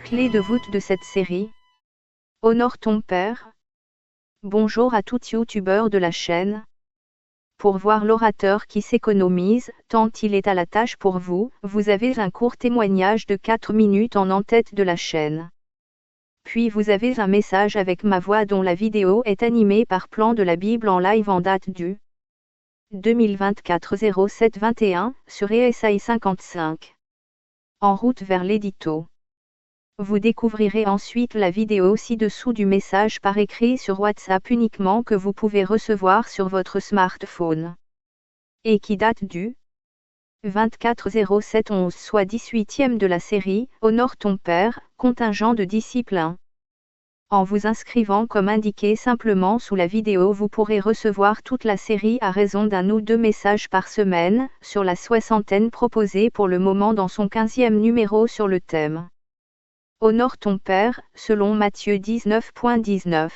Clé de voûte de cette série. Honore ton père. Bonjour à tous youtubeurs de la chaîne. Pour voir l'orateur qui s'économise, tant il est à la tâche pour vous, vous avez un court témoignage de 4 minutes en tête de la chaîne. Puis vous avez un message avec ma voix dont la vidéo est animée par Plan de la Bible en live en date du 2024-07-21 sur ESI 55. En route vers l'édito. Vous découvrirez ensuite la vidéo ci-dessous du message par écrit sur WhatsApp uniquement que vous pouvez recevoir sur votre smartphone. Et qui date du 24-07-11 soit 18e de la série « Honore ton père », contingent de disciples 1. En vous inscrivant comme indiqué simplement sous la vidéo, vous pourrez recevoir toute la série à raison d'un ou deux messages par semaine, sur la soixantaine proposée pour le moment dans son 15e numéro sur le thème « Honore ton père », selon Matthieu 19.19.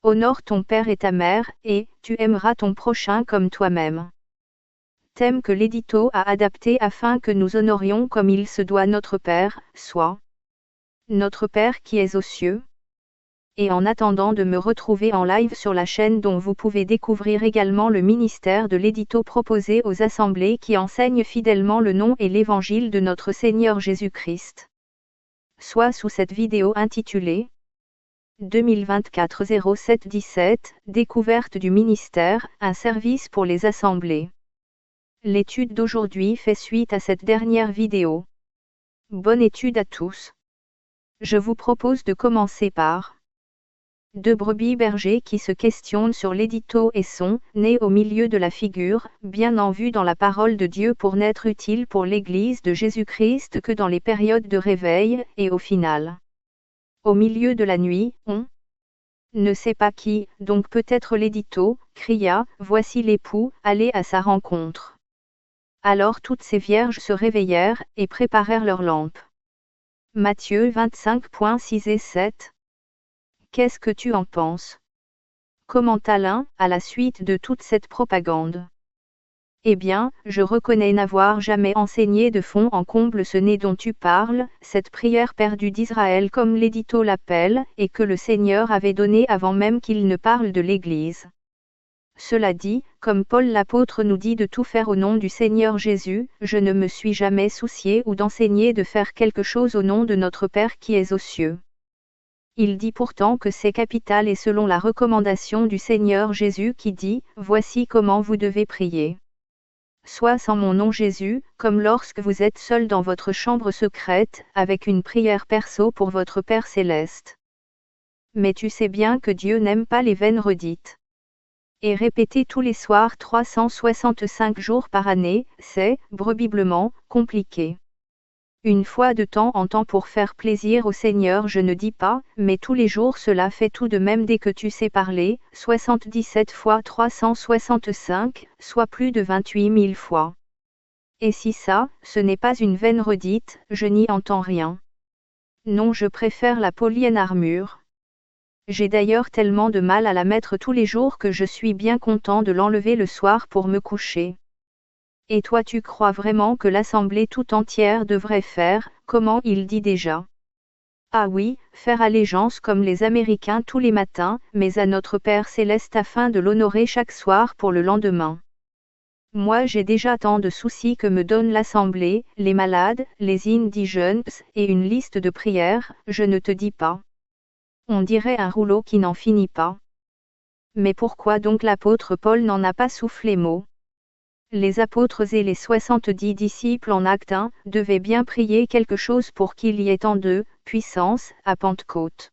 Honore ton père et ta mère, et tu aimeras ton prochain comme toi-même. Thème que l'édito a adapté afin que nous honorions comme il se doit notre Père, soit notre Père qui es aux cieux. Et en attendant de me retrouver en live sur la chaîne dont vous pouvez découvrir également le ministère de l'édito proposé aux assemblées qui enseignent fidèlement le nom et l'évangile de notre Seigneur Jésus-Christ. Soit sous cette vidéo intitulée 2024-07-17, découverte du ministère, un service pour les assemblées. L'étude d'aujourd'hui fait suite à cette dernière vidéo. Bonne étude à tous. Je vous propose de commencer par deux brebis bergers qui se questionnent sur l'édito et sont nés au milieu de la figure, bien en vue dans la parole de Dieu pour n'être utiles pour l'Église de Jésus-Christ que dans les périodes de réveil, et au final. Au milieu de la nuit, on ne sait pas qui, donc peut-être l'édito, cria, voici l'époux, allez à sa rencontre. Alors toutes ces vierges se réveillèrent, et préparèrent leurs lampes. Matthieu 25.6 et 7. Qu'est-ce que tu en penses? Commenta l'un, à la suite de toute cette propagande. Eh bien, je reconnais n'avoir jamais enseigné de fond en comble ce nez dont tu parles, cette prière perdue d'Israël comme l'édito l'appelle, et que le Seigneur avait donnée avant même qu'il ne parle de l'Église. Cela dit, comme Paul l'apôtre nous dit de tout faire au nom du Seigneur Jésus, je ne me suis jamais soucié ou d'enseigner de faire quelque chose au nom de notre Père qui est aux cieux. Il dit pourtant que c'est capital et selon la recommandation du Seigneur Jésus qui dit « Voici comment vous devez prier. » Soit sans mon nom Jésus, comme lorsque vous êtes seul dans votre chambre secrète, avec une prière perso pour votre Père céleste. Mais tu sais bien que Dieu n'aime pas les vaines redites. Et répéter tous les soirs 365 jours par année, c'est, brebiblement, compliqué. Une fois de temps en temps pour faire plaisir au Seigneur je ne dis pas, mais tous les jours cela fait tout de même dès que tu sais parler, 77 fois 365, soit plus de 28 000 fois. Et si ça, ce n'est pas une vaine redite, je n'y entends rien. Non, je préfère la Paulienne armure. J'ai d'ailleurs tellement de mal à la mettre tous les jours que je suis bien content de l'enlever le soir pour me coucher. Et toi tu crois vraiment que l'assemblée tout entière devrait faire, comment il dit déjà? Ah oui, faire allégeance comme les Américains tous les matins, mais à notre Père céleste afin de l'honorer chaque soir pour le lendemain. Moi j'ai déjà tant de soucis que me donne l'assemblée, les malades, les indigents, et une liste de prières, je ne te dis pas. On dirait un rouleau qui n'en finit pas. Mais pourquoi donc l'apôtre Paul n'en a pas soufflé mot? Les apôtres et les 70 disciples en Acte 1 devaient bien prier quelque chose pour qu'il y ait tant de puissance à Pentecôte.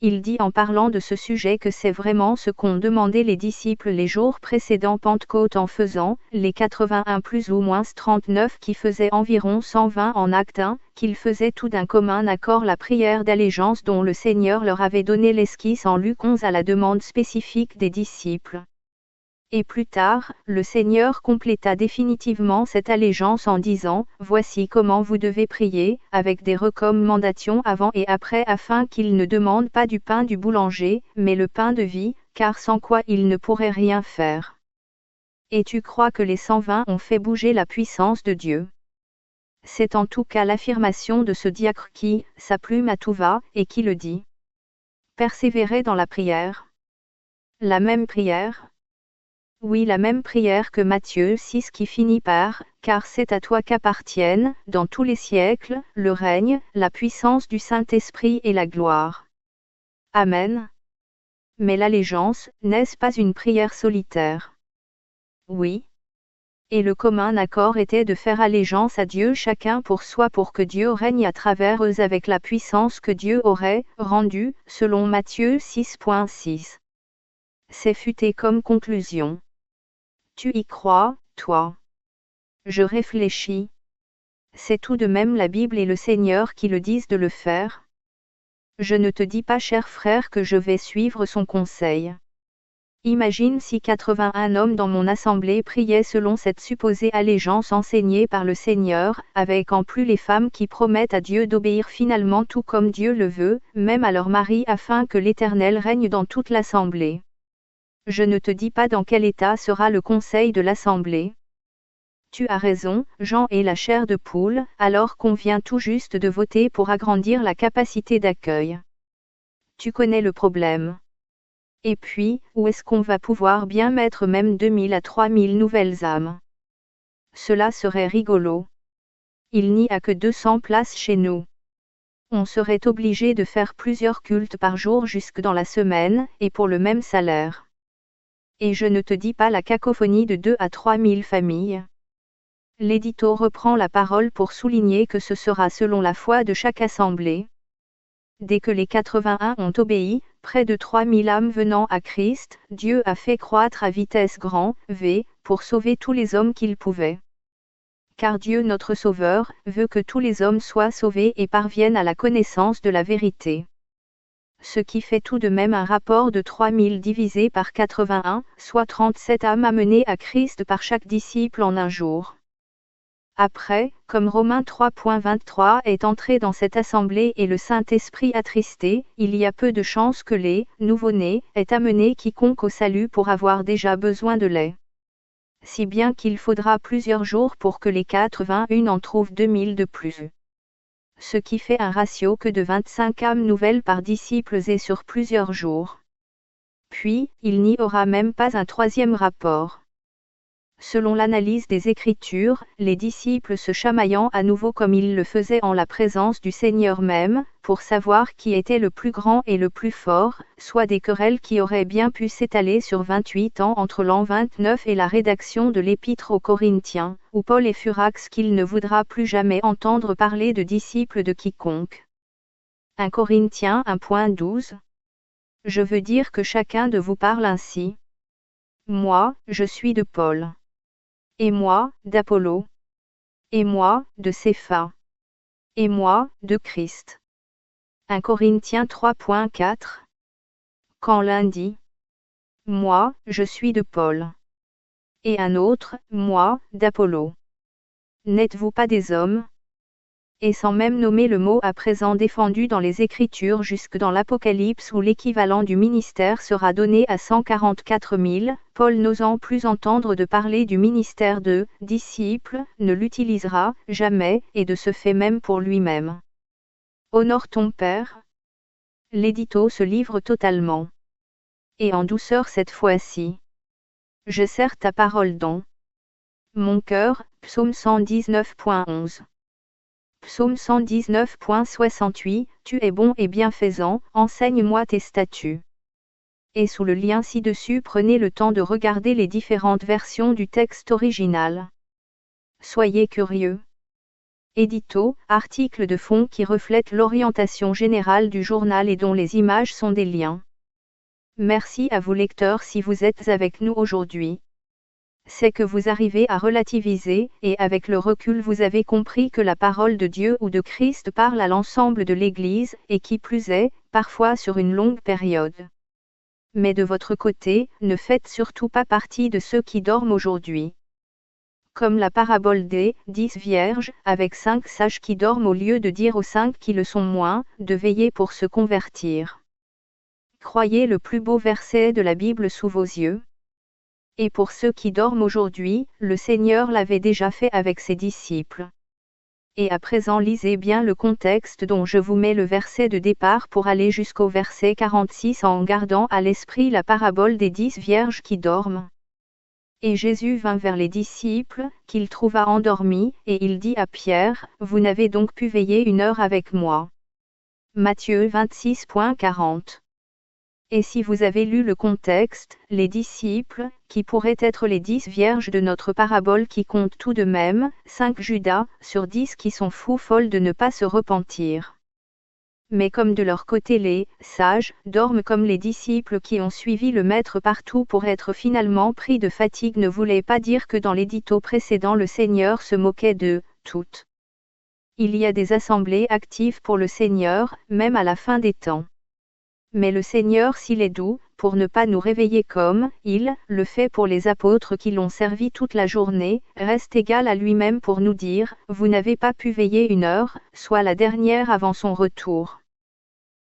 Il dit en parlant de ce sujet que c'est vraiment ce qu'ont demandé les disciples les jours précédents Pentecôte en faisant, les 81 plus ou moins 39 qui faisaient environ 120 en Acte 1, qu'ils faisaient tout d'un commun accord la prière d'allégeance dont le Seigneur leur avait donné l'esquisse en Luc 11 à la demande spécifique des disciples. Et plus tard, le Seigneur compléta définitivement cette allégeance en disant « Voici comment vous devez prier », avec des recommandations avant et après afin qu'ils ne demandent pas du pain du boulanger, mais le pain de vie, car sans quoi ils ne pourraient rien faire. Et tu crois que les 120 ont fait bouger la puissance de Dieu? C'est en tout cas l'affirmation de ce diacre qui, sa plume à tout va, et qui le dit. Persévérer dans la prière. La même prière? Oui, la même prière que Matthieu 6 qui finit par « Car c'est à toi qu'appartiennent, dans tous les siècles, le règne, la puissance du Saint-Esprit et la gloire. » Amen. Mais l'allégeance, n'est-ce pas une prière solitaire? Oui. Et le commun accord était de faire allégeance à Dieu chacun pour soi pour que Dieu règne à travers eux avec la puissance que Dieu aurait rendue, selon Matthieu 6.6. C'est futé comme conclusion. Tu y crois, toi? Je réfléchis. C'est tout de même la Bible et le Seigneur qui le disent de le faire. Je ne te dis pas, cher frère, que je vais suivre son conseil. Imagine si 81 hommes dans mon assemblée priaient selon cette supposée allégeance enseignée par le Seigneur, avec en plus les femmes qui promettent à Dieu d'obéir finalement tout comme Dieu le veut, même à leur mari afin que l'Éternel règne dans toute l'assemblée. Je ne te dis pas dans quel état sera le conseil de l'assemblée. Tu as raison, Jean est la chair de poule, alors qu'on vient tout juste de voter pour agrandir la capacité d'accueil. Tu connais le problème. Et puis, où est-ce qu'on va pouvoir bien mettre même 2000 à 3000 nouvelles âmes? Cela serait rigolo. Il n'y a que 200 places chez nous. On serait obligé de faire plusieurs cultes par jour jusque dans la semaine, et pour le même salaire. Et je ne te dis pas la cacophonie de 2 à 3000 familles. L'édito reprend la parole pour souligner que ce sera selon la foi de chaque assemblée. Dès que les 81 ont obéi, près de 3000 âmes venant à Christ, Dieu a fait croître à vitesse grand V, pour sauver tous les hommes qu'il pouvait. Car Dieu notre Sauveur, veut que tous les hommes soient sauvés et parviennent à la connaissance de la vérité. Ce qui fait tout de même un rapport de 3000 divisé par 81, soit 37 âmes amenées à Christ par chaque disciple en un jour. Après, comme Romains 3.23 est entré dans cette assemblée et le Saint-Esprit attristé, il y a peu de chances que les nouveau-nés aient amené quiconque au salut pour avoir déjà besoin de lait. Si bien qu'il faudra plusieurs jours pour que les 81 en trouvent 2000 de plus. Ce qui fait un ratio que de 25 âmes nouvelles par disciples et sur plusieurs jours. Puis, il n'y aura même pas un troisième rapport. Selon l'analyse des Écritures, les disciples se chamaillant à nouveau comme ils le faisaient en la présence du Seigneur même, pour savoir qui était le plus grand et le plus fort, soit des querelles qui auraient bien pu s'étaler sur 28 ans entre l'an 29 et la rédaction de l'Épître aux Corinthiens, où Paul est furax qu'il ne voudra plus jamais entendre parler de disciples de quiconque. 1 Corinthiens 1.12. Je veux dire que chacun de vous parle ainsi. Moi, je suis de Paul. Et moi, d'Apollo. Et moi, de Cépha. Et moi, de Christ. 1 Corinthiens 3.4. Quand l'un dit « Moi, je suis de Paul » et un autre « Moi, d'Apollo ». N'êtes-vous pas des hommes? Et sans même nommer le mot à présent défendu dans les Écritures jusque dans l'Apocalypse où l'équivalent du ministère sera donné à 144 000, Paul n'osant plus entendre de parler du ministère de « disciple », ne l'utilisera jamais, et de ce fait même pour lui-même. Honore ton Père. L'édito se livre totalement. Et en douceur cette fois-ci. Je serre ta parole dans mon cœur, psaume 119.11. Psaume 119.68, Tu es bon et bienfaisant, enseigne-moi tes statuts. Et sous le lien ci-dessus prenez le temps de regarder les différentes versions du texte original. Soyez curieux. Édito, article de fond qui reflète l'orientation générale du journal et dont les images sont des liens. Merci à vous lecteurs si vous êtes avec nous aujourd'hui. C'est que vous arrivez à relativiser, et avec le recul vous avez compris que la parole de Dieu ou de Christ parle à l'ensemble de l'Église, et qui plus est, parfois sur une longue période. Mais de votre côté, ne faites surtout pas partie de ceux qui dorment aujourd'hui. Comme la parabole des 10 vierges, avec 5 sages qui dorment au lieu de dire aux 5 qui le sont moins, de veiller pour se convertir. Croyez le plus beau verset de la Bible sous vos yeux. Et pour ceux qui dorment aujourd'hui, le Seigneur l'avait déjà fait avec ses disciples. Et à présent lisez bien le contexte dont je vous mets le verset de départ pour aller jusqu'au verset 46 en gardant à l'esprit la parabole des 10 vierges qui dorment. Et Jésus vint vers les disciples, qu'il trouva endormis, et il dit à Pierre, « Vous n'avez donc pu veiller 1 heure avec moi. » Matthieu 26.40. Et si vous avez lu le contexte, les disciples, qui pourraient être les 10 vierges de notre parabole qui comptent tout de même, 5 Judas, sur 10 qui sont fous folles de ne pas se repentir. Mais comme de leur côté les sages dorment comme les disciples qui ont suivi le Maître partout pour être finalement pris de fatigue ne voulait pas dire que dans l'édito précédent le Seigneur se moquait de toutes. Il y a des assemblées actives pour le Seigneur, même à la fin des temps. Mais le Seigneur s'il est doux, pour ne pas nous réveiller comme il le fait pour les apôtres qui l'ont servi toute la journée, reste égal à lui-même pour nous dire, vous n'avez pas pu veiller 1 heure, soit la dernière avant son retour.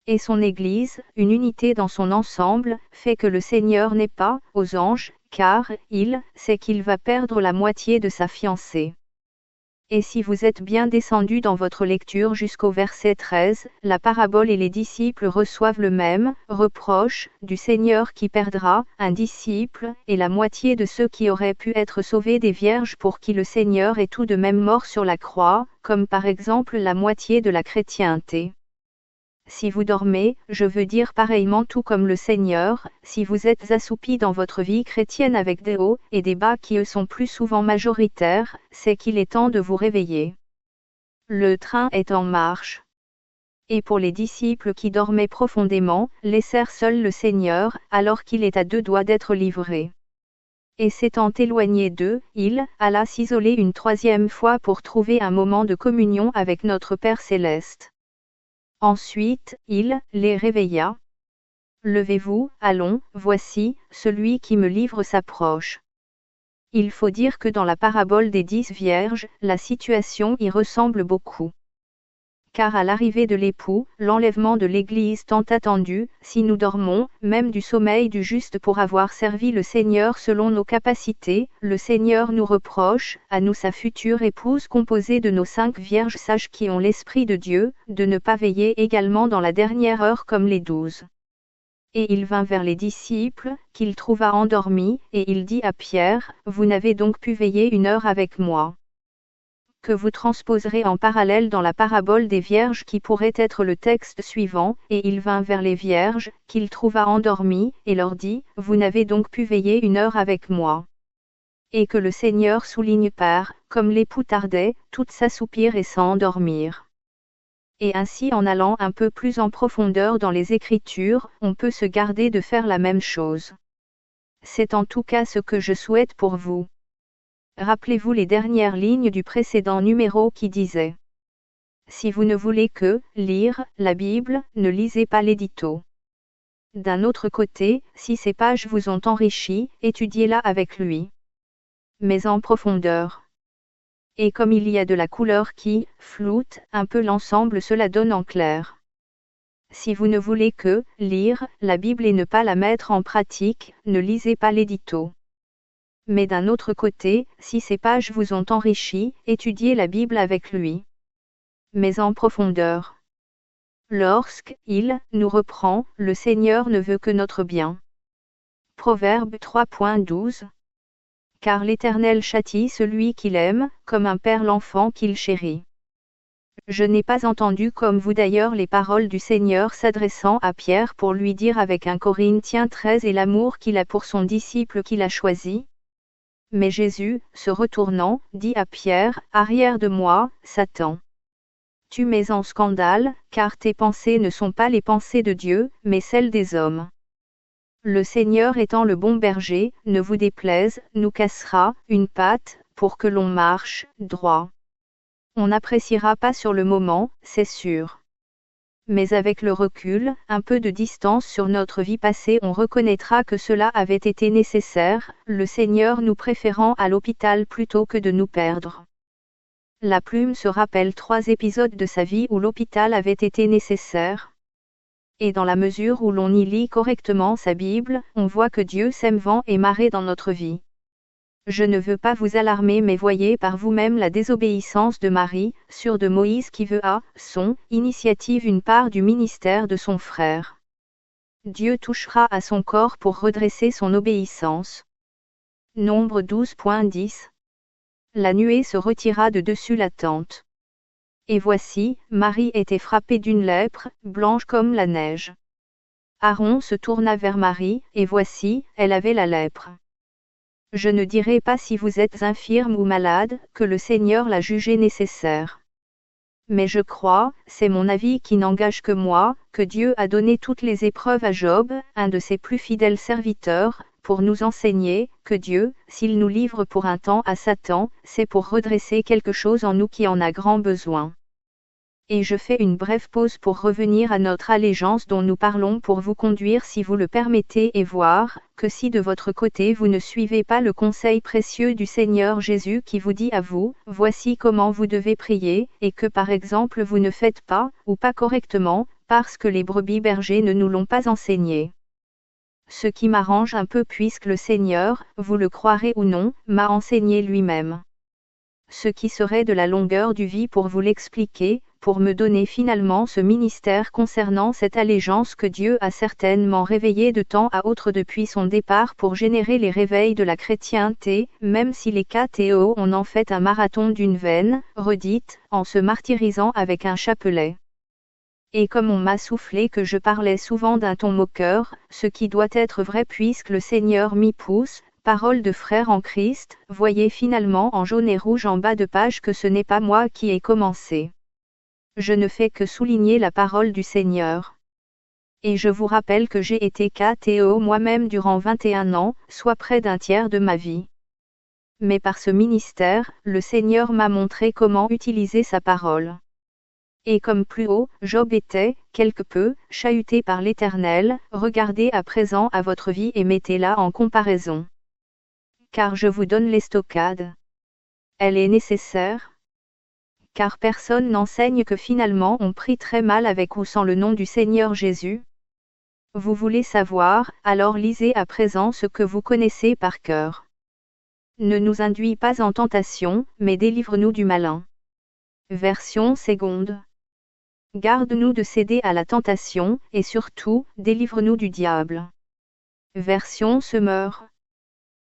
Et son Église, une unité dans son ensemble, fait que le Seigneur n'est pas aux anges, car il sait qu'il va perdre la moitié de sa fiancée. Et si vous êtes bien descendu dans votre lecture jusqu'au verset 13, la parabole et les disciples reçoivent le même reproche du Seigneur qui perdra un disciple et la moitié de ceux qui auraient pu être sauvés des vierges pour qui le Seigneur est tout de même mort sur la croix, comme par exemple la moitié de la chrétienté. Si vous dormez, je veux dire pareillement tout comme le Seigneur, si vous êtes assoupis dans votre vie chrétienne avec des hauts et des bas qui eux sont plus souvent majoritaires, c'est qu'il est temps de vous réveiller. Le train est en marche. Et pour les disciples qui dormaient profondément, laissèrent seul le Seigneur, alors qu'il est à 2 doigts d'être livré. Et s'étant éloigné d'eux, il alla s'isoler une 3e fois pour trouver un moment de communion avec notre Père céleste. Ensuite, il les réveilla. Levez-vous, allons, voici, celui qui me livre s'approche. Il faut dire que dans la parabole des 10 vierges, la situation y ressemble beaucoup. Car à l'arrivée de l'époux, l'enlèvement de l'Église tant attendu, si nous dormons, même du sommeil du juste pour avoir servi le Seigneur selon nos capacités, le Seigneur nous reproche, à nous sa future épouse composée de nos 5 vierges sages qui ont l'Esprit de Dieu, de ne pas veiller également dans la dernière heure comme les 12. Et il vint vers les disciples, qu'il trouva endormis, et il dit à Pierre, « Vous n'avez donc pu veiller 1 heure avec moi. » Que vous transposerez en parallèle dans la parabole des vierges qui pourrait être le texte suivant, et il vint vers les vierges, qu'il trouva endormis, et leur dit, vous n'avez donc pu veiller 1 heure avec moi. Et que le Seigneur souligne par, comme l'époux tardait, toutes s'assoupir et s'endormir. Et ainsi en allant un peu plus en profondeur dans les Écritures, on peut se garder de faire la même chose. C'est en tout cas ce que je souhaite pour vous. Rappelez-vous les dernières lignes du précédent numéro qui disaient « Si vous ne voulez que lire la Bible, ne lisez pas l'édito. » D'un autre côté, si ces pages vous ont enrichi, étudiez-la avec lui. Mais en profondeur. Et comme il y a de la couleur qui floute un peu l'ensemble, cela donne en clair. Si vous ne voulez que lire la Bible et ne pas la mettre en pratique, ne lisez pas l'édito. Mais d'un autre côté, si ces pages vous ont enrichi, étudiez la Bible avec lui. Mais en profondeur. Lorsqu'il nous reprend, le Seigneur ne veut que notre bien. Proverbe 3.12. Car l'Éternel châtie celui qu'il aime, comme un père l'enfant qu'il chérit. Je n'ai pas entendu comme vous d'ailleurs les paroles du Seigneur s'adressant à Pierre pour lui dire avec 1 Corinthiens 13 et l'amour qu'il a pour son disciple qu'il a choisi. Mais Jésus, se retournant, dit à Pierre, « Arrière de moi, Satan. Tu mets en scandale, car tes pensées ne sont pas les pensées de Dieu, mais celles des hommes. » Le Seigneur étant le bon berger, ne vous déplaise, nous cassera une patte, pour que l'on marche droit. On n'appréciera pas sur le moment, c'est sûr. Mais avec le recul, un peu de distance sur notre vie passée, on reconnaîtra que cela avait été nécessaire, le Seigneur nous préférant à l'hôpital plutôt que de nous perdre. La plume se rappelle 3 épisodes de sa vie où l'hôpital avait été nécessaire. Et dans la mesure où l'on y lit correctement sa Bible, on voit que Dieu sème vent et marée dans notre vie. Je ne veux pas vous alarmer, mais voyez par vous-même la désobéissance de Marie, sœur de Moïse, qui veut à son initiative une part du ministère de son frère. Dieu touchera à son corps pour redresser son obéissance. Nombre 12.10. La nuée se retira de dessus la tente. Et voici, Marie était frappée d'une lèpre, blanche comme la neige. Aaron se tourna vers Marie, et voici, elle avait la lèpre. Je ne dirai pas si vous êtes infirme ou malade, que le Seigneur l'a jugé nécessaire. Mais je crois, c'est mon avis qui n'engage que moi, que Dieu a donné toutes les épreuves à Job, un de ses plus fidèles serviteurs, pour nous enseigner, que Dieu, s'il nous livre pour un temps à Satan, c'est pour redresser quelque chose en nous qui en a grand besoin. Et je fais une brève pause pour revenir à notre allégeance dont nous parlons pour vous conduire si vous le permettez et voir, que si de votre côté vous ne suivez pas le conseil précieux du Seigneur Jésus qui vous dit à vous, voici comment vous devez prier, et que par exemple vous ne faites pas, ou pas correctement, parce que les brebis bergers ne nous l'ont pas enseigné. Ce qui m'arrange un peu puisque le Seigneur, vous le croirez ou non, m'a enseigné lui-même. Ce qui serait de la longueur du vie pour vous l'expliquer, pour me donner finalement ce ministère concernant cette allégeance que Dieu a certainement réveillée de temps à autre depuis son départ pour générer les réveils de la chrétienté, même si les KTO ont en fait un marathon d'une veine, redite, en se martyrisant avec un chapelet. Et comme on m'a soufflé que je parlais souvent d'un ton moqueur, ce qui doit être vrai puisque le Seigneur m'y pousse, parole de frère en Christ, voyez finalement en jaune et rouge en bas de page que ce n'est pas moi qui ai commencé. Je ne fais que souligner la parole du Seigneur. Et je vous rappelle que j'ai été KTO moi-même durant 21 ans, soit près d'un tiers de ma vie. Mais par ce ministère, le Seigneur m'a montré comment utiliser sa parole. Et comme plus haut, Job était, quelque peu, chahuté par l'Éternel, regardez à présent à votre vie et mettez-la en comparaison. Car je vous donne l'estocade. Elle est nécessaire. Car personne n'enseigne que finalement on prie très mal avec ou sans le nom du Seigneur Jésus. Vous voulez savoir, alors lisez à présent ce que vous connaissez par cœur. Ne nous induis pas en tentation, mais délivre-nous du malin. Version seconde. Garde-nous de céder à la tentation, et surtout, délivre-nous du diable. Version semeur.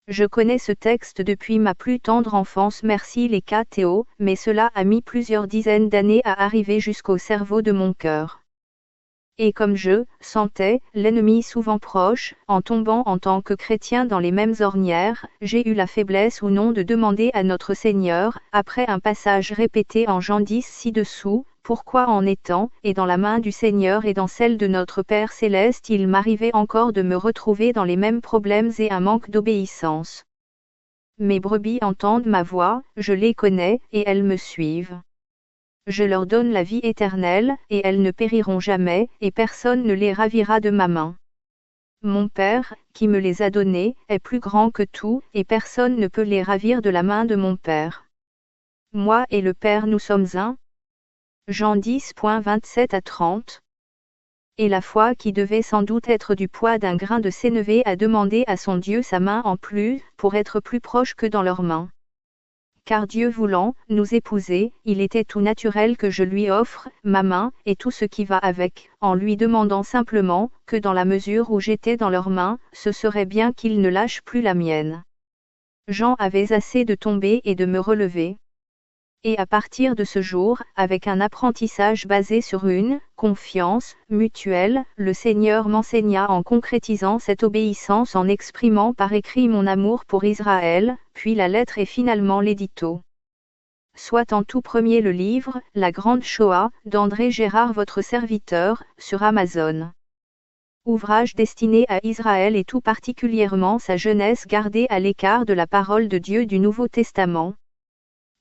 Je connais ce texte depuis ma plus tendre enfance, merci les KTO, mais cela a mis plusieurs dizaines d'années à arriver jusqu'au cerveau de mon cœur. Et comme je sentais l'ennemi souvent proche, en tombant en tant que chrétien dans les mêmes ornières, j'ai eu la faiblesse ou non de demander à notre Seigneur, après un passage répété en Jean 10 ci-dessous, pourquoi en étant, et dans la main du Seigneur et dans celle de notre Père Céleste il m'arrivait encore de me retrouver dans les mêmes problèmes et un manque d'obéissance. Mes brebis entendent ma voix, je les connais, et elles me suivent. Je leur donne la vie éternelle, et elles ne périront jamais, et personne ne les ravira de ma main. Mon Père, qui me les a donnés, est plus grand que tout, et personne ne peut les ravir de la main de mon Père. Moi et le Père nous sommes un. Jean 10.27 à 30. Et la foi qui devait sans doute être du poids d'un grain de sénévé a demandé à son Dieu sa main en plus, pour être plus proche que dans leurs mains. Car Dieu voulant nous épouser, il était tout naturel que je lui offre ma main, et tout ce qui va avec, en lui demandant simplement, que dans la mesure où j'étais dans leurs mains, ce serait bien qu'il ne lâche plus la mienne. J'en avais assez de tomber et de me relever. Et à partir de ce jour, avec un apprentissage basé sur une confiance mutuelle, le Seigneur m'enseigna en concrétisant cette obéissance en exprimant par écrit mon amour pour Israël, puis la lettre et finalement l'édito. Soit en tout premier le livre, La Grande Shoah, d'André Gérard votre serviteur, sur Amazon. Ouvrage destiné à Israël et tout particulièrement sa jeunesse gardée à l'écart de la parole de Dieu du Nouveau Testament.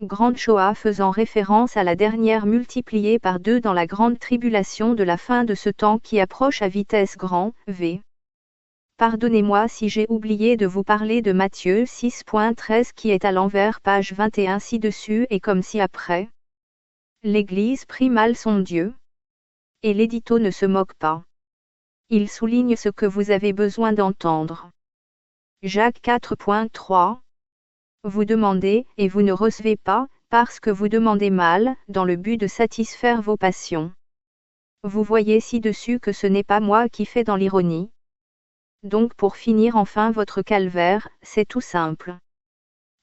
Grande Shoah faisant référence à la dernière multipliée par 2 dans la grande tribulation de la fin de ce temps qui approche à vitesse grand V. Pardonnez-moi si j'ai oublié de vous parler de Matthieu 6.13 qui est à l'envers page 21 ci-dessus et comme ci-après. L'Église prie mal son Dieu. Et l'édito ne se moque pas. Il souligne ce que vous avez besoin d'entendre. Jacques 4.3 Vous demandez, et vous ne recevez pas, parce que vous demandez mal, dans le but de satisfaire vos passions. Vous voyez ci-dessus que ce n'est pas moi qui fais dans l'ironie. Donc pour finir enfin votre calvaire, c'est tout simple.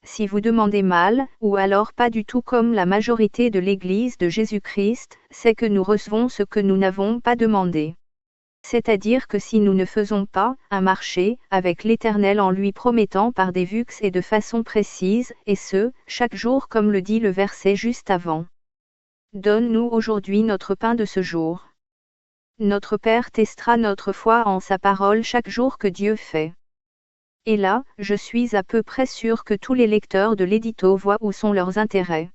Si vous demandez mal, ou alors pas du tout comme la majorité de l'Église de Jésus-Christ, c'est que nous recevons ce que nous n'avons pas demandé. C'est-à-dire que si nous ne faisons pas un marché avec l'Éternel en lui promettant par des vux et de façon précise, et ce, chaque jour comme le dit le verset juste avant. Donne-nous aujourd'hui notre pain de ce jour. Notre Père testera notre foi en sa parole chaque jour que Dieu fait. Et là, je suis à peu près sûr que tous les lecteurs de l'édito voient où sont leurs intérêts.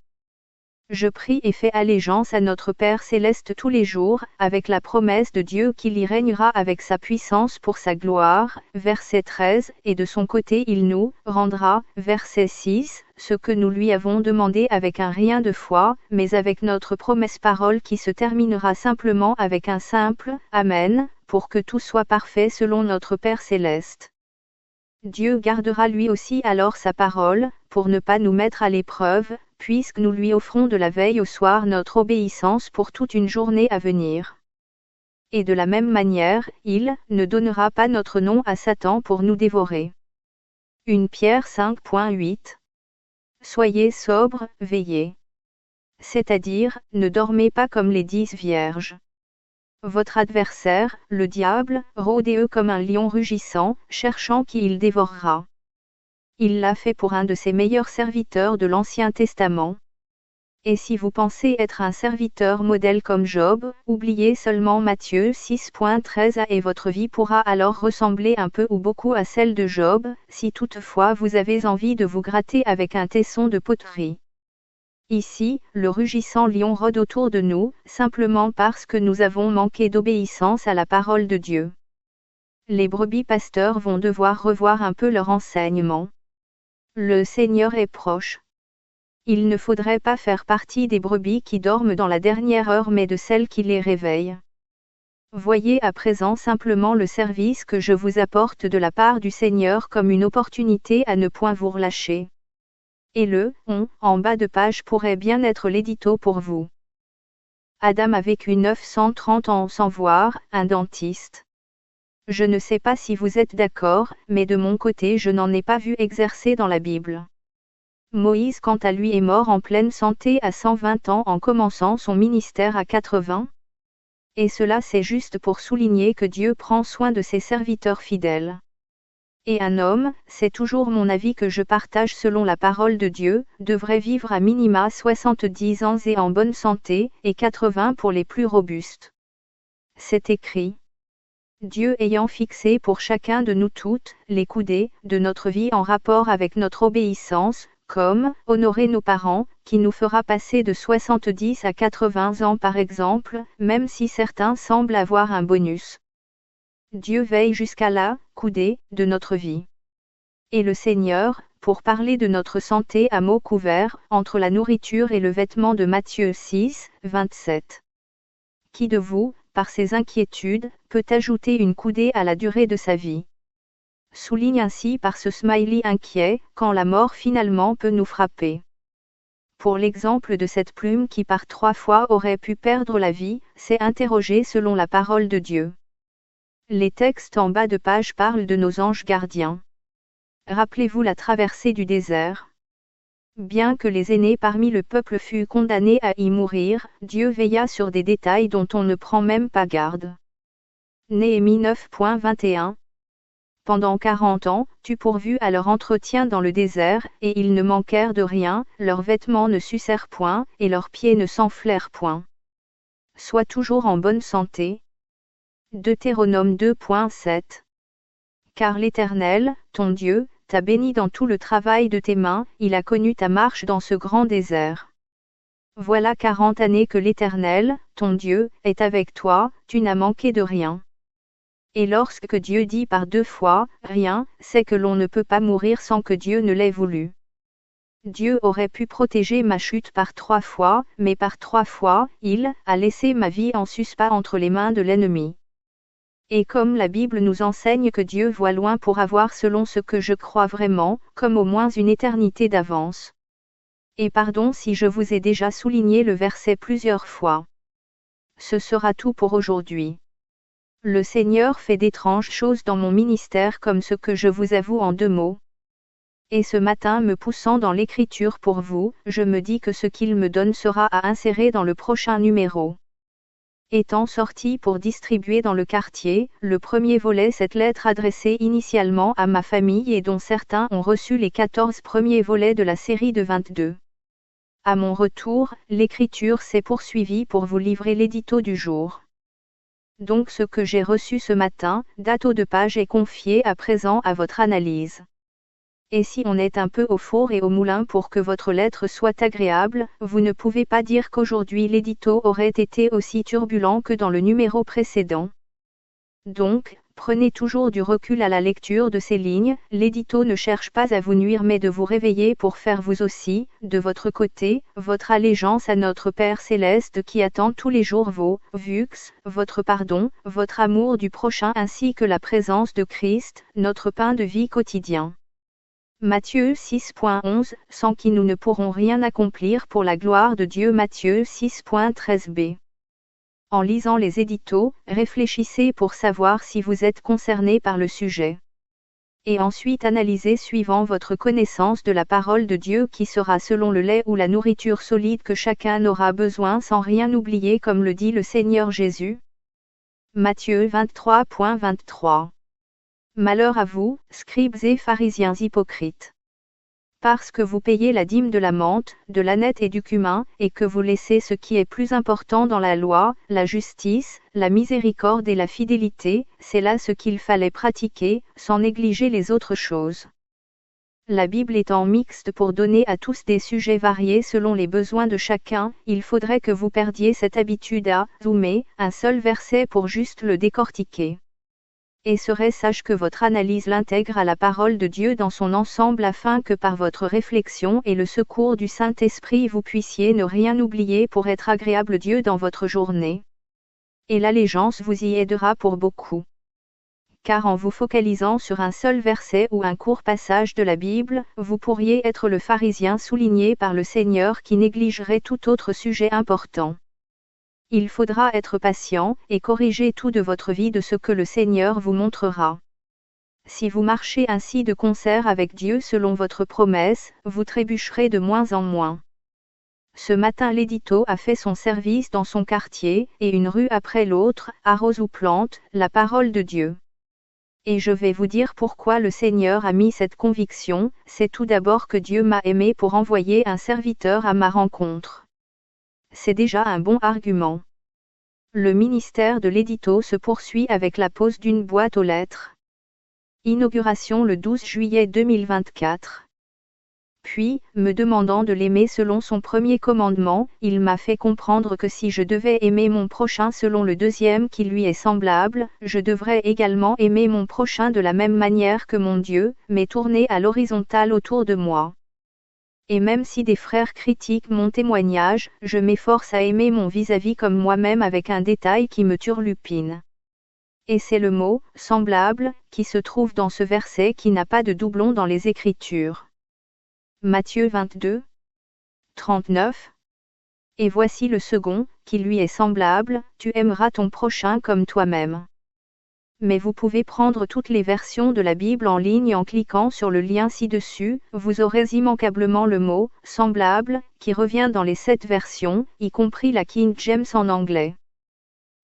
Je prie et fais allégeance à notre Père céleste tous les jours, avec la promesse de Dieu qu'il y régnera avec sa puissance pour sa gloire, verset 13, et de son côté il nous rendra, verset 6, ce que nous lui avons demandé avec un rien de foi, mais avec notre promesse parole qui se terminera simplement avec un simple « Amen », pour que tout soit parfait selon notre Père céleste. Dieu gardera lui aussi alors sa parole, pour ne pas nous mettre à l'épreuve, puisque nous lui offrons de la veille au soir notre obéissance pour toute une journée à venir. Et de la même manière, il ne donnera pas notre nom à Satan pour nous dévorer. 1 Pierre 5.8. Soyez sobres, veillez. C'est-à-dire, ne dormez pas comme les 10 vierges. Votre adversaire, le diable, rôde comme un lion rugissant, cherchant qui il dévorera. Il l'a fait pour un de ses meilleurs serviteurs de l'Ancien Testament. Et si vous pensez être un serviteur modèle comme Job, oubliez seulement Matthieu 6.13 et votre vie pourra alors ressembler un peu ou beaucoup à celle de Job, si toutefois vous avez envie de vous gratter avec un tesson de poterie. Ici, le rugissant lion rôde autour de nous, simplement parce que nous avons manqué d'obéissance à la parole de Dieu. Les brebis pasteurs vont devoir revoir un peu leur enseignement. Le Seigneur est proche. Il ne faudrait pas faire partie des brebis qui dorment dans la dernière heure mais de celles qui les réveillent. Voyez à présent simplement le service que je vous apporte de la part du Seigneur comme une opportunité à ne point vous relâcher. Et le « on » en bas de page pourrait bien être l'édito pour vous. Adam a vécu 930 ans sans voir un dentiste. Je ne sais pas si vous êtes d'accord, mais de mon côté je n'en ai pas vu exercer dans la Bible. Moïse quant à lui est mort en pleine santé à 120 ans en commençant son ministère à 80. Et cela c'est juste pour souligner que Dieu prend soin de ses serviteurs fidèles. Et un homme, c'est toujours mon avis que je partage selon la parole de Dieu, devrait vivre à minima 70 ans et en bonne santé, et 80 pour les plus robustes. C'est écrit. Dieu ayant fixé pour chacun de nous toutes les coudées de notre vie en rapport avec notre obéissance, comme honorer nos parents, qui nous fera passer de 70 à 80 ans par exemple, même si certains semblent avoir un bonus. Dieu veille jusqu'à la coudée de notre vie. Et le Seigneur, pour parler de notre santé à mots couverts, entre la nourriture et le vêtement de Matthieu 6, 27. Qui de vous, par ses inquiétudes, peut ajouter une coudée à la durée de sa vie? Souligne ainsi par ce smiley inquiet, quand la mort finalement peut nous frapper. Pour l'exemple de cette plume qui par 3 fois aurait pu perdre la vie, c'est interrogé selon la parole de Dieu. Les textes en bas de page parlent de nos anges gardiens. Rappelez-vous la traversée du désert. Bien que les aînés parmi le peuple fussent condamnés à y mourir, Dieu veilla sur des détails dont on ne prend même pas garde. Néhémie 9.21. Pendant 40 ans, tu pourvus à leur entretien dans le désert, et ils ne manquèrent de rien, leurs vêtements ne s'usèrent point, et leurs pieds ne s'enflèrent point. Sois toujours en bonne santé. Deutéronome 2.7. Car l'Éternel, ton Dieu, t'a béni dans tout le travail de tes mains, il a connu ta marche dans ce grand désert. Voilà 40 années que l'Éternel, ton Dieu, est avec toi, tu n'as manqué de rien. Et lorsque Dieu dit par 2 fois, rien, c'est que l'on ne peut pas mourir sans que Dieu ne l'ait voulu. Dieu aurait pu protéger ma chute par 3 fois, mais par 3 fois, il a laissé ma vie en suspens entre les mains de l'ennemi. Et comme la Bible nous enseigne que Dieu voit loin pour avoir selon ce que je crois vraiment, comme au moins une éternité d'avance. Et pardon si je vous ai déjà souligné le verset plusieurs fois. Ce sera tout pour aujourd'hui. Le Seigneur fait d'étranges choses dans mon ministère comme ce que je vous avoue en 2 mots. Et ce matin me poussant dans l'écriture pour vous, je me dis que ce qu'il me donne sera à insérer dans le prochain numéro. Étant sorti pour distribuer dans le quartier, le premier volet cette lettre adressée initialement à ma famille et dont certains ont reçu les 14 premiers volets de la série de 22. À mon retour, l'écriture s'est poursuivie pour vous livrer l'édito du jour. Donc ce que j'ai reçu ce matin, date de page est confié à présent à votre analyse. Et si on est un peu au four et au moulin pour que votre lettre soit agréable, vous ne pouvez pas dire qu'aujourd'hui l'édito aurait été aussi turbulent que dans le numéro précédent. Donc, prenez toujours du recul à la lecture de ces lignes, l'édito ne cherche pas à vous nuire mais de vous réveiller pour faire vous aussi, de votre côté, votre allégeance à notre Père Céleste qui attend tous les jours vos vux, votre pardon, votre amour du prochain ainsi que la présence de Christ, notre pain de vie quotidien. Matthieu 6.11, sans qui nous ne pourrons rien accomplir pour la gloire de Dieu. Matthieu 6.13b. En lisant les éditos, réfléchissez pour savoir si vous êtes concerné par le sujet. Et ensuite analysez suivant votre connaissance de la parole de Dieu qui sera selon le lait ou la nourriture solide que chacun aura besoin sans rien oublier comme le dit le Seigneur Jésus. Matthieu 23.23. Malheur à vous, scribes et pharisiens hypocrites. Parce que vous payez la dîme de la menthe, de l'âneth et du cumin, et que vous laissez ce qui est plus important dans la loi, la justice, la miséricorde et la fidélité, c'est là ce qu'il fallait pratiquer, sans négliger les autres choses. La Bible étant mixte pour donner à tous des sujets variés selon les besoins de chacun, il faudrait que vous perdiez cette habitude à zoomer un seul verset pour juste le décortiquer. Et serait sage que votre analyse l'intègre à la parole de Dieu dans son ensemble afin que par votre réflexion et le secours du Saint-Esprit vous puissiez ne rien oublier pour être agréable Dieu dans votre journée. Et l'allégeance vous y aidera pour beaucoup. Car en vous focalisant sur un seul verset ou un court passage de la Bible, vous pourriez être le pharisien souligné par le Seigneur qui négligerait tout autre sujet important. Il faudra être patient, et corriger tout de votre vie de ce que le Seigneur vous montrera. Si vous marchez ainsi de concert avec Dieu selon votre promesse, vous trébucherez de moins en moins. Ce matin l'édito a fait son service dans son quartier, et une rue après l'autre, arrose ou plante, la parole de Dieu. Et je vais vous dire pourquoi le Seigneur a mis cette conviction, c'est tout d'abord que Dieu m'a aimé pour envoyer un serviteur à ma rencontre. C'est déjà un bon argument. Le ministère de l'édito se poursuit avec la pose d'une boîte aux lettres. Inauguration le 12 juillet 2024. Puis, me demandant de l'aimer selon son premier commandement, il m'a fait comprendre que si je devais aimer mon prochain selon le deuxième qui lui est semblable, je devrais également aimer mon prochain de la même manière que mon Dieu, mais tourné à l'horizontale autour de moi. Et même si des frères critiquent mon témoignage, je m'efforce à aimer mon vis-à-vis comme moi-même avec un détail qui me turlupine. Et c'est le mot « semblable » qui se trouve dans ce verset qui n'a pas de doublon dans les Écritures. Matthieu 22, 39. Et voici le second, qui lui est semblable, tu aimeras ton prochain comme toi-même. Mais vous pouvez prendre toutes les versions de la Bible en ligne en cliquant sur le lien ci-dessus, vous aurez immanquablement le mot « semblable » qui revient dans les 7 versions, y compris la King James en anglais.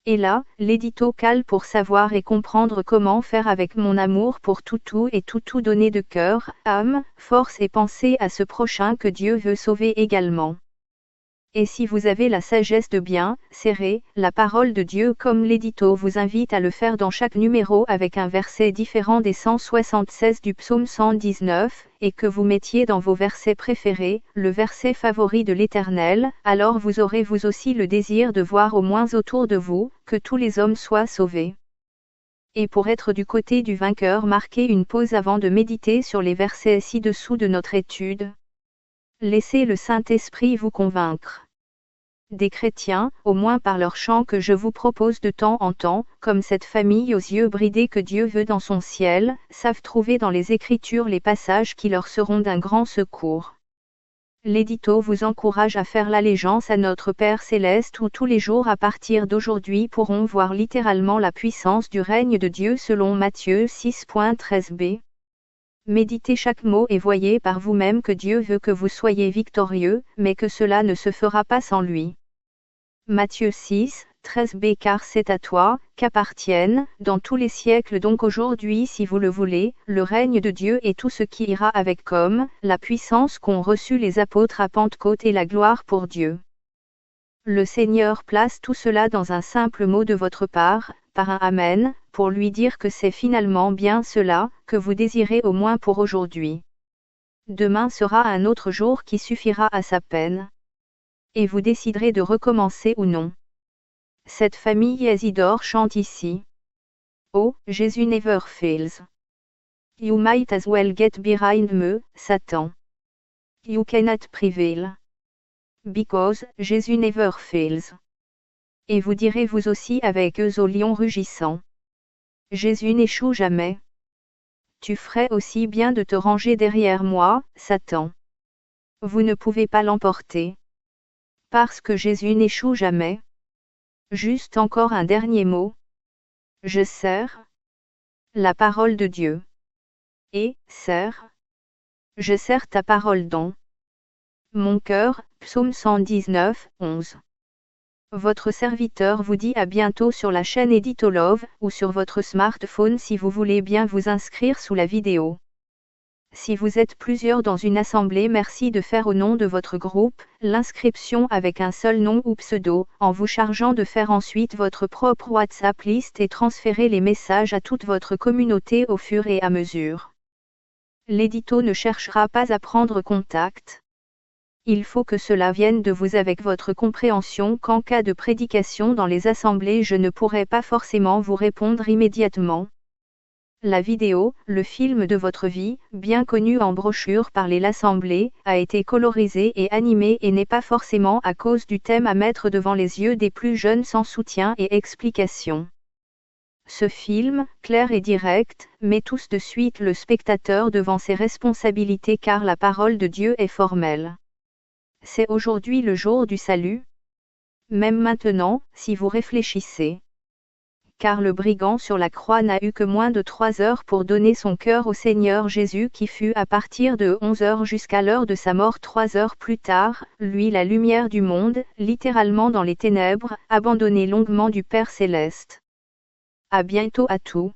Et là, l'édito cale pour savoir et comprendre comment faire avec mon amour pour tout et tout donner de cœur, âme, force et pensée à ce prochain que Dieu veut sauver également. Et si vous avez la sagesse de bien serrer la parole de Dieu comme l'édito vous invite à le faire dans chaque numéro avec un verset différent des 176 du psaume 119, et que vous mettiez dans vos versets préférés, le verset favori de l'Éternel, alors vous aurez vous aussi le désir de voir au moins autour de vous, que tous les hommes soient sauvés. Et pour être du côté du vainqueur, marquez une pause avant de méditer sur les versets ci-dessous de notre étude. Laissez le Saint-Esprit vous convaincre. des chrétiens, au moins par leur chant que je vous propose de temps en temps, comme cette famille aux yeux bridés que Dieu veut dans son ciel, savent trouver dans les Écritures les passages qui leur seront d'un grand secours. L'édito vous encourage à faire l'allégeance à notre Père Céleste où tous les jours à partir d'aujourd'hui pourront voir littéralement la puissance du règne de Dieu selon Matthieu 6.13b. Méditez chaque mot et voyez par vous-même que Dieu veut que vous soyez victorieux, mais que cela ne se fera pas sans lui. Matthieu 6.13b car c'est à toi, qu'appartiennent, dans tous les siècles donc aujourd'hui si vous le voulez, le règne de Dieu et tout ce qui ira avec comme, la puissance qu'ont reçue les apôtres à Pentecôte et la gloire pour Dieu. Le Seigneur place tout cela dans un simple mot de votre part, par un Amen, pour lui dire que c'est finalement bien cela, que vous désirez au moins pour aujourd'hui. Demain sera un autre jour qui suffira à sa peine. Et vous déciderez de recommencer ou non. Cette famille Isidore chante ici. Oh, Jesus never fails. You might as well get behind me, Satan. You cannot prevail. Because, Jesus never fails. Et vous direz vous aussi avec eux au lion rugissant. Jésus n'échoue jamais. Tu ferais aussi bien de te ranger derrière moi, Satan. Vous ne pouvez pas l'emporter. Parce que Jésus n'échoue jamais. Juste encore un dernier mot. Je sers la parole de Dieu. Et, sers. Je sers ta parole dans mon cœur, psaume 119, 11. Votre serviteur vous dit à bientôt sur la chaîne Édito Love, ou sur votre smartphone si vous voulez bien vous inscrire sous la vidéo. Si vous êtes plusieurs dans une assemblée, merci de faire au nom de votre groupe, l'inscription avec un seul nom ou pseudo, en vous chargeant de faire ensuite votre propre WhatsApp list et transférer les messages à toute votre communauté au fur et à mesure. L'édito ne cherchera pas à prendre contact. Il faut que cela vienne de vous avec votre compréhension qu'en cas de prédication dans les assemblées je ne pourrai pas forcément vous répondre immédiatement. La vidéo, le film de votre vie, bien connu en brochure par l'Assemblée, a été colorisé et animé et n'est pas forcément à cause du thème à mettre devant les yeux des plus jeunes sans soutien et explication. Ce film, clair et direct, met tous de suite le spectateur devant ses responsabilités car la parole de Dieu est formelle. C'est aujourd'hui le jour du salut. Même maintenant, si vous réfléchissez. Car le brigand sur la croix n'a eu que moins de 3 heures pour donner son cœur au Seigneur Jésus qui fut à partir de 11 heures jusqu'à l'heure de sa mort 3 heures plus tard, lui la lumière du monde, littéralement dans les ténèbres, abandonné longuement du Père Céleste. À bientôt à tous.